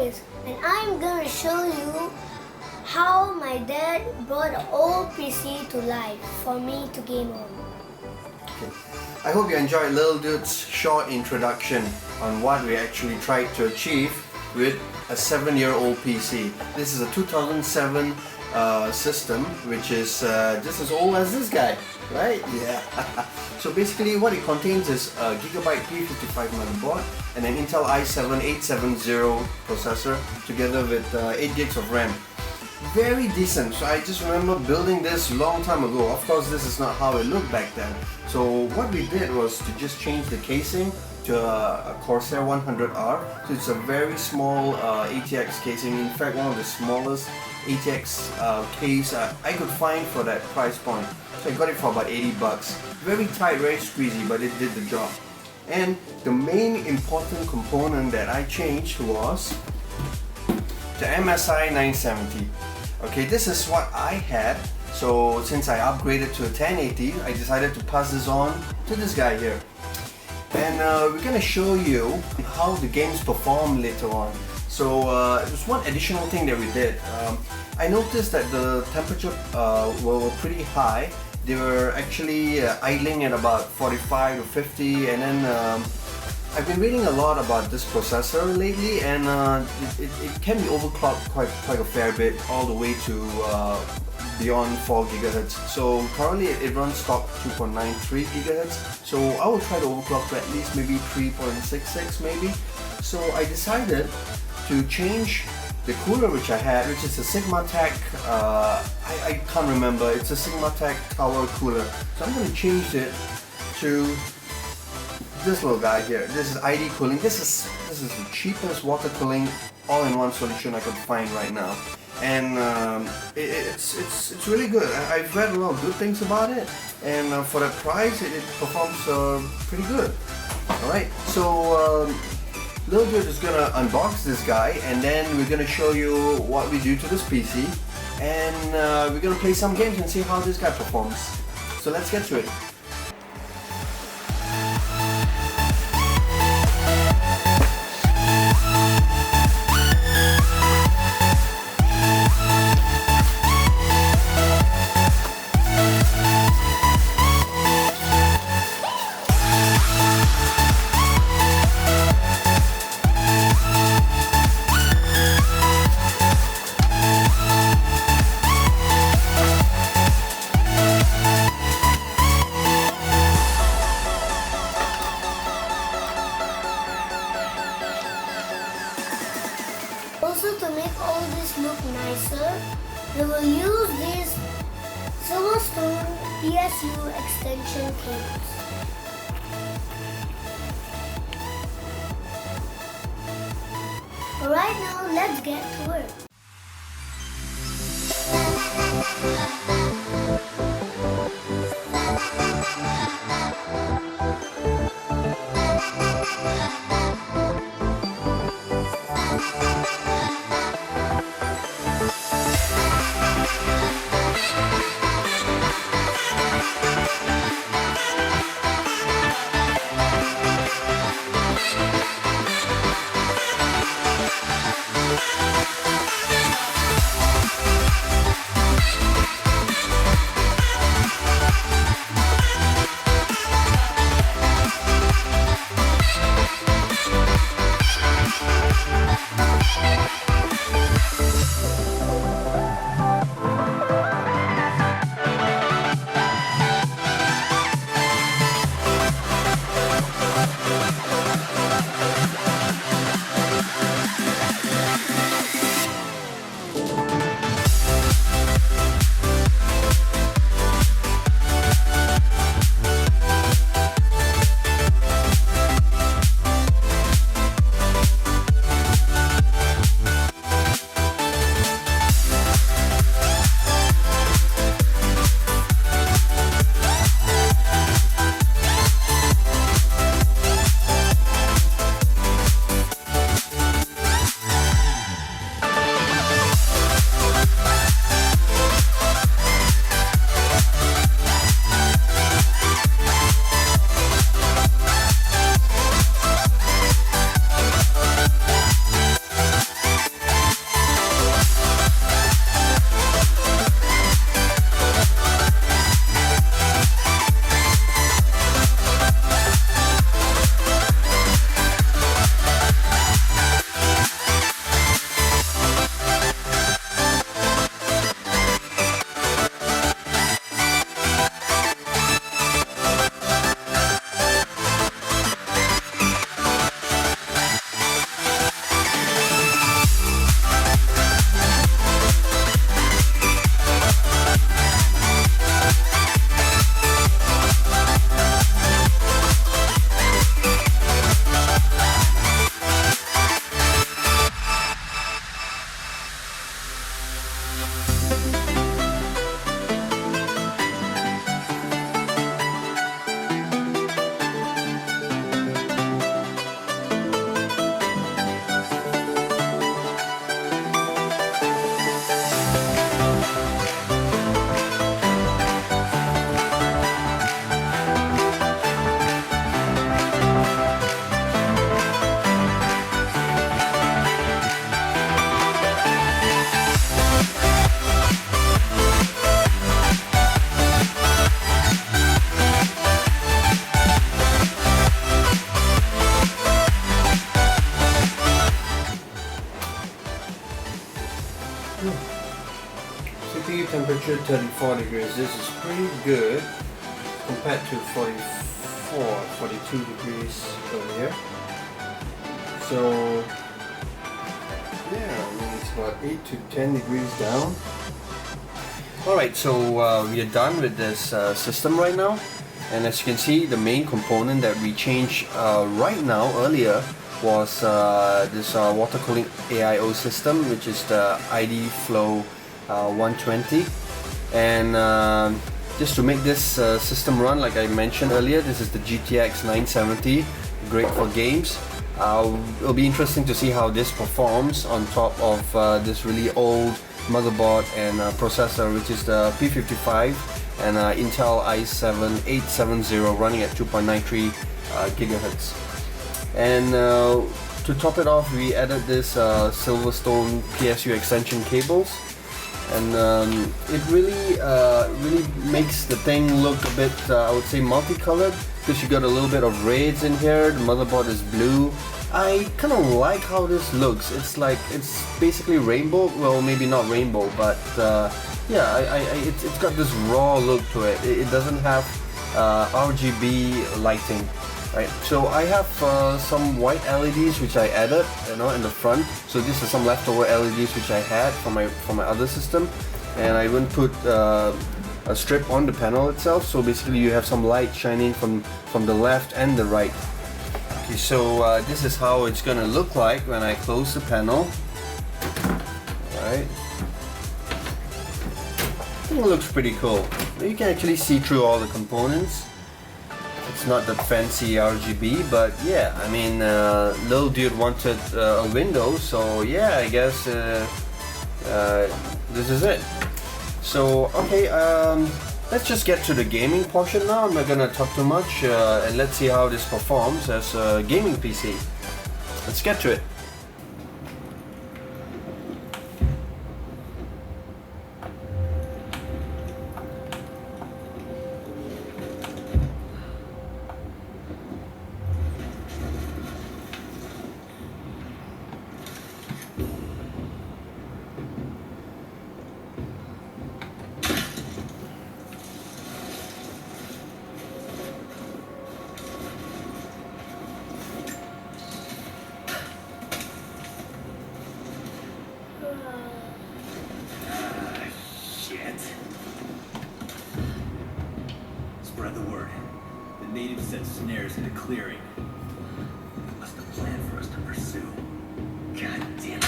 guys, and I'm gonna show you how my dad brought an old PC to life for me to game on. Okay. I hope you enjoyed Little Dude's short introduction on what we actually tried to achieve with a 7-year-old PC. This is a 2007 system, which is just as old as this guy, right? Yeah. So basically what it contains is a Gigabyte P55 motherboard and an Intel i7-8770 processor together with 8 gigs of RAM. Very decent. So I just remember building this long time ago. Of course this is not how it looked back then. So what we did was to just change the casing to a Corsair 100R. So it's a very small ATX casing. In fact, one of the smallest ATX case I could find for that price point. So I got it for about 80 bucks. Very tight, very squeezy, but it did the job. And the main important component that I changed was the MSI 970. Okay, this is what I had. So since I upgraded to a 1080, I decided to pass this on to this guy here. And we're gonna show you how the games perform later on. So there's one additional thing that we did. I noticed that the temperature were pretty high. They were actually idling at about 45 to 50, and then I've been reading a lot about this processor lately, and it can be overclocked quite a fair bit, all the way to beyond 4 GHz. So currently it runs stock 2.93 GHz. So I will try to overclock to at least maybe 3.66 maybe. So I decided to change the cooler which I had, which is a SigmaTech, I can't remember, it's a SigmaTech tower cooler. So I'm going to change it to this little guy here. This is ID cooling. This is the cheapest water cooling all-in-one solution I could find right now. And it's really good. I've read a lot of good things about it, and for the price it performs pretty good. Alright, so Little Dude is gonna unbox this guy, and then we're gonna show you what we do to this PC, and we're gonna play some games and see how this guy performs. So let's get to it. Also, to make all this look nicer, we will use these Silverstone PSU extension cables. Alright, now let's get to work. 34 degrees. This is pretty good compared to 44, 42 degrees over here. So yeah, I mean it's about 8 to 10 degrees down. Alright, so we are done with this system right now, and as you can see, the main component that we changed right now earlier was this water cooling AIO system, which is the ID Flow 120. And just to make this system run, like I mentioned earlier, this is the GTX 970, great for games. It'll be interesting to see how this performs on top of this really old motherboard and processor, which is the P55 and Intel i7 870 running at 2.93 gigahertz. And to top it off, we added this Silverstone PSU extension cables, and it really makes the thing look a bit, I would say, multicolored, because you got a little bit of reds in here. The motherboard is blue. I kind of like how this looks. It's basically rainbow. Well, maybe not rainbow, but yeah, it's got this raw look to it. It doesn't have RGB lighting. Right, so I have some white LEDs which I added, you know, in the front. So this is some leftover LEDs which I had from my other system, and I even put a strip on the panel itself. So basically, you have some light shining from the left and the right. Okay, so this is how it's gonna look like when I close the panel. All right, I think it looks pretty cool. You can actually see through all the components. It's not that fancy RGB, but yeah, I mean, little dude wanted a window, so yeah, I guess this is it. So okay, let's just get to the gaming portion now. I'm not gonna talk too much, and let's see how this performs as a gaming PC. Let's get to it. Spread the word. The natives set snares in the clearing. What's the plan for us to pursue? God damn it.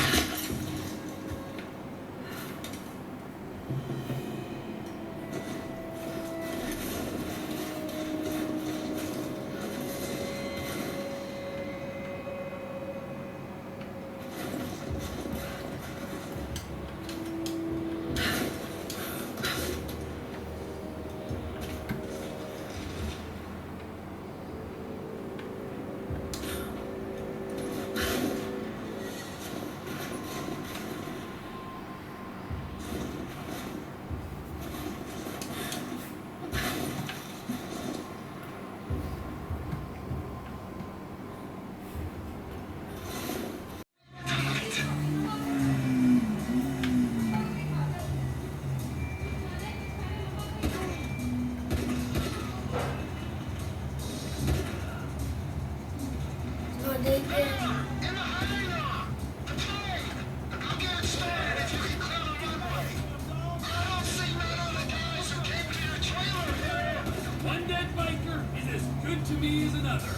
One dead biker is as good to me as another.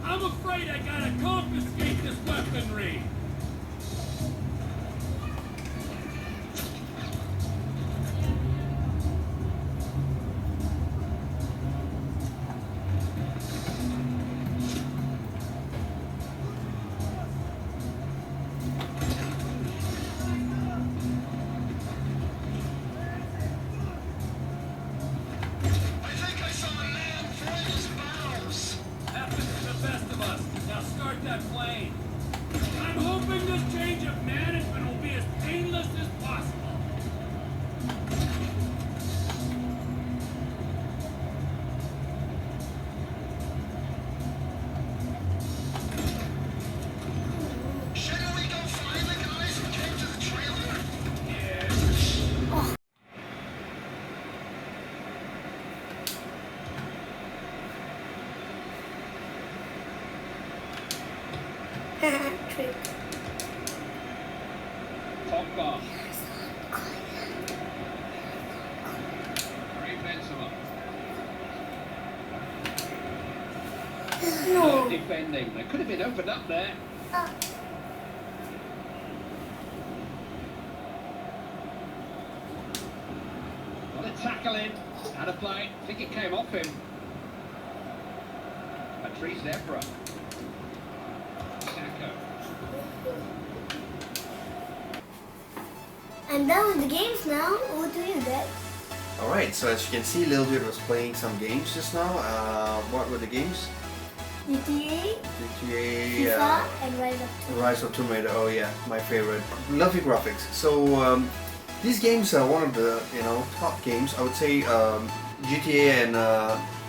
I'm afraid I gotta confiscate this weaponry. Happens to the best of us. Now start that plane. I'm hoping defending. They could have been opened up there. Got a tackle in. Had a play. I think it came off him. Patrice Evra. Sacco. I'm done with the games now. Over to you guys. Alright, so as you can see, Lil Dude was playing some games just now. What were the games? GTA, GTA, FIFA, and Rise of Tomb Raider. Oh yeah, my favorite. Love your graphics. So these games are one of the top games. I would say GTA and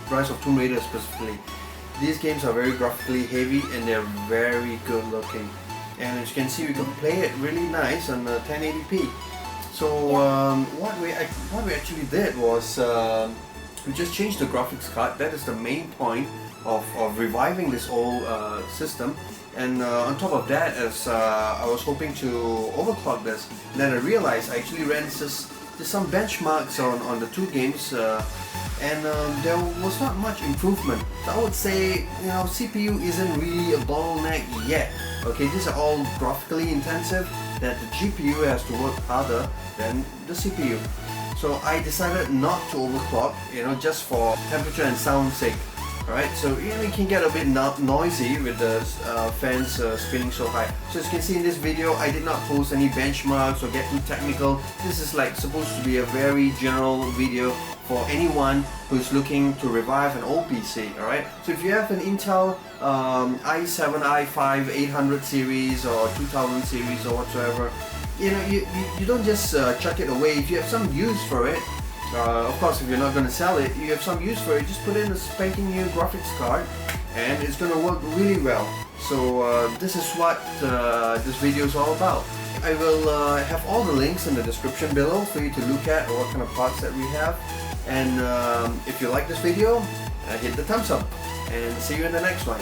Rise of Tomb Raider specifically. These games are very graphically heavy and they're very good looking. And as you can see, we can play it really nice on 1080p. So what we actually did was we just changed the graphics card. That is the main point of reviving this old system. And on top of that, as I was hoping to overclock this, then I realized I actually ran just some benchmarks on the two games, and there was not much improvement. So I would say CPU isn't really a bottleneck yet. Okay, these are all graphically intensive that the GPU has to work harder than the CPU. So I decided not to overclock, just for temperature and sound sake. Alright, so it can get a bit noisy with the fans spinning so high. So as you can see in this video, I did not post any benchmarks or get too technical. This is like supposed to be a very general video for anyone who's looking to revive an old PC. Alright, so if you have an Intel i7, i5, 800 series or 2000 series or whatsoever, you don't just chuck it away. If you have some use for it, of course, if you're not going to sell it, you have some use for it, just put in a spanking new graphics card and it's going to work really well. So this is what this video is all about. I will have all the links in the description below for you to look at what kind of parts that we have. And if you like this video, hit the thumbs up and see you in the next one.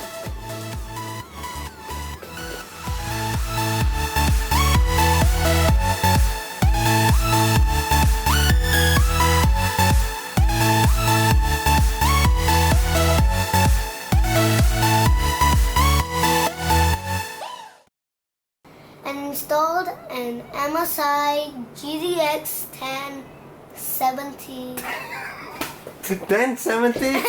Installed an MSI GTX970 1070?